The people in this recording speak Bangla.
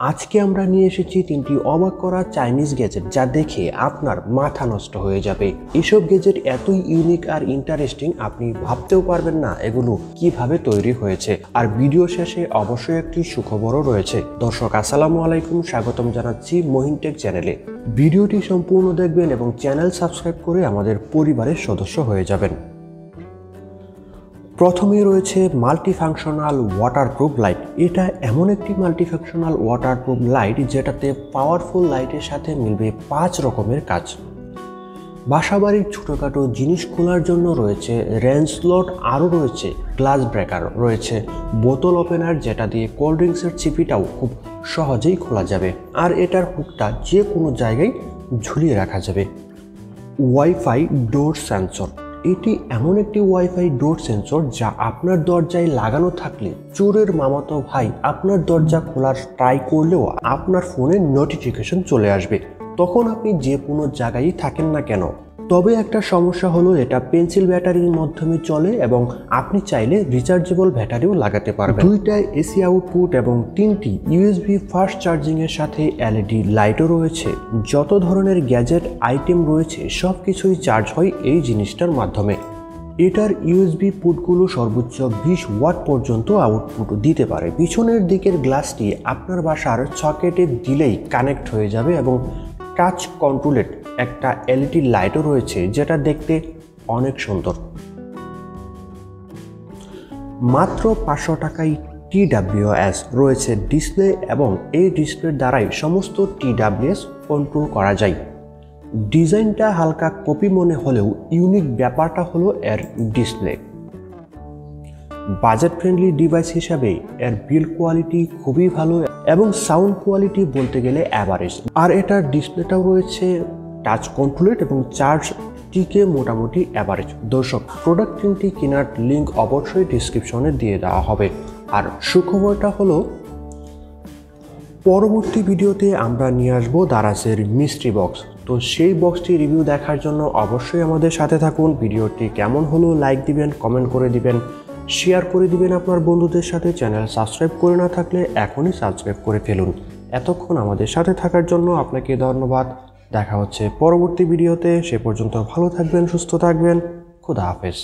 আজকে আমরা নিয়ে এসেছি তিনটি অবাক করা চাইনিজ গ্যাজেট যা দেখে আপনার মাথা নষ্ট হয়ে যাবে। এসব গ্যাজেট এতই ইউনিক আর ইন্টারেস্টিং আপনি ভাবতেও পারবেন না এগুলো কিভাবে তৈরি হয়েছে। আর ভিডিও শেষে অবশ্যই একটি সুখবরও রয়েছে। দর্শক আসসালামু আলাইকুম, স্বাগতম জানাচ্ছি মহিন টেক চ্যানেলে। ভিডিওটি সম্পূর্ণ দেখবেন এবং চ্যানেল সাবস্ক্রাইব করে আমাদের পরিবারের সদস্য হয়ে যাবেন। প্রথমে রয়েছে মাল্টিফাংশনাল ওয়াটারপ্রুফ লাইট। এটা এমন একটি মাল্টিফাংশনাল ওয়াটারপ্রুফ লাইট যেটাতে পাওয়ারফুল লাইটের সাথে মিলবে 5 রকমের কাজ। বাসাবাড়ির ছোটোখাটো জিনিস খোলার জন্য রয়েছে রেঞ্জ স্লট, আরও রয়েছে গ্লাস ব্রেকার, রয়েছে বোতল ওপেনার যেটা দিয়ে কোল্ড ড্রিঙ্কসের চিপিটাও খুব সহজেই খোলা যাবে। আর এটার হুকটা যে কোনো জায়গায় ঝুলিয়ে রাখা যাবে। ওয়াইফাই ডোর সেন্সর। এটি এমন একটি ওয়াইফাই ডোর সেন্সর যা আপনার দরজায় লাগানো থাকলে চোরের মামাতো ভাই আপনার দরজা খোলার ট্রাই করলেও আপনার ফোনে নোটিফিকেশন চলে আসবে, তখন আপনি যে কোনো জায়গায় থাকেন না কেন। তবে একটা সমস্যা হলো এটা পেন্সিল ব্যাটারির মাধ্যমে চলে এবং আপনি চাইলে রিচার্জেবল ব্যাটারিও লাগাতে পারবেন। দুইটা এসি আউটপুট এবং 3টি ইউএসবি ফাস্ট চার্জিংয়ের সাথে এলইডি লাইটও রয়েছে। যত ধরনের গ্যাজেট আইটেম রয়েছে সব কিছুই চার্জ হয় এই জিনিসটার মাধ্যমে। এটার ইউএসবি পুটগুলো সর্বোচ্চ 20 ওয়াট পর্যন্ত আউটপুট দিতে পারে। পিছনের দিকের গ্লাসটি আপনার বাসার সকেটে দিলেই কানেক্ট হয়ে যাবে এবং টাচ কন্ট্রোলেড একটা এলইডি লাইটও রয়েছে যেটা দেখতে অনেক সুন্দর। মাত্র 500 টাকায় TWS রয়েছে ডিসপ্লে এবং এই ডিসপ্লের দ্বারাই সমস্ত TWS কন্ট্রোল করা যায়। ডিজাইনটা হালকা কপি মনে হলেও ইউনিক ব্যাপারটা হলো এর ডিসপ্লে। বাজেট ফ্রেন্ডলি ডিভাইস হিসাবে এর বিল্ড কোয়ালিটি খুবই ভালো এবং সাউন্ড কোয়ালিটি বলতে গেলে অ্যাভারেজ। আর এটার ডিসপ্লেটাও রয়েছে টাচ কন্ট্রোলেড এবং চার্জ টিকে মোটামুটি অ্যাভারেজ। দর্শক, প্রোডাক্ট তিনটি কেনার লিঙ্ক অবশ্যই ডিসক্রিপশনে দিয়ে দেওয়া হবে। আর সুখবরটা হলো পরবর্তী ভিডিওতে আমরা নিয়ে আসবো দারাজের মিস্ট্রি বক্স। তো সেই বক্সটি রিভিউ দেখার জন্য অবশ্যই আমাদের সাথে থাকুন। ভিডিওটি কেমন হলো লাইক দিবেন, কমেন্ট করে দিবেন, শেয়ার করে দিবেন আপনার বন্ধুদের সাথে। চ্যানেল সাবস্ক্রাইব করে না থাকলে এখনই সাবস্ক্রাইব করে ফেলুন। এতক্ষণ আমাদের সাথে থাকার জন্য আপনাকে ধন্যবাদ। দেখা হচ্ছে পরবর্তী ভিডিওতে। সে পর্যন্ত ভালো থাকবেন, সুস্থ থাকবেন। খোদা হাফেজ।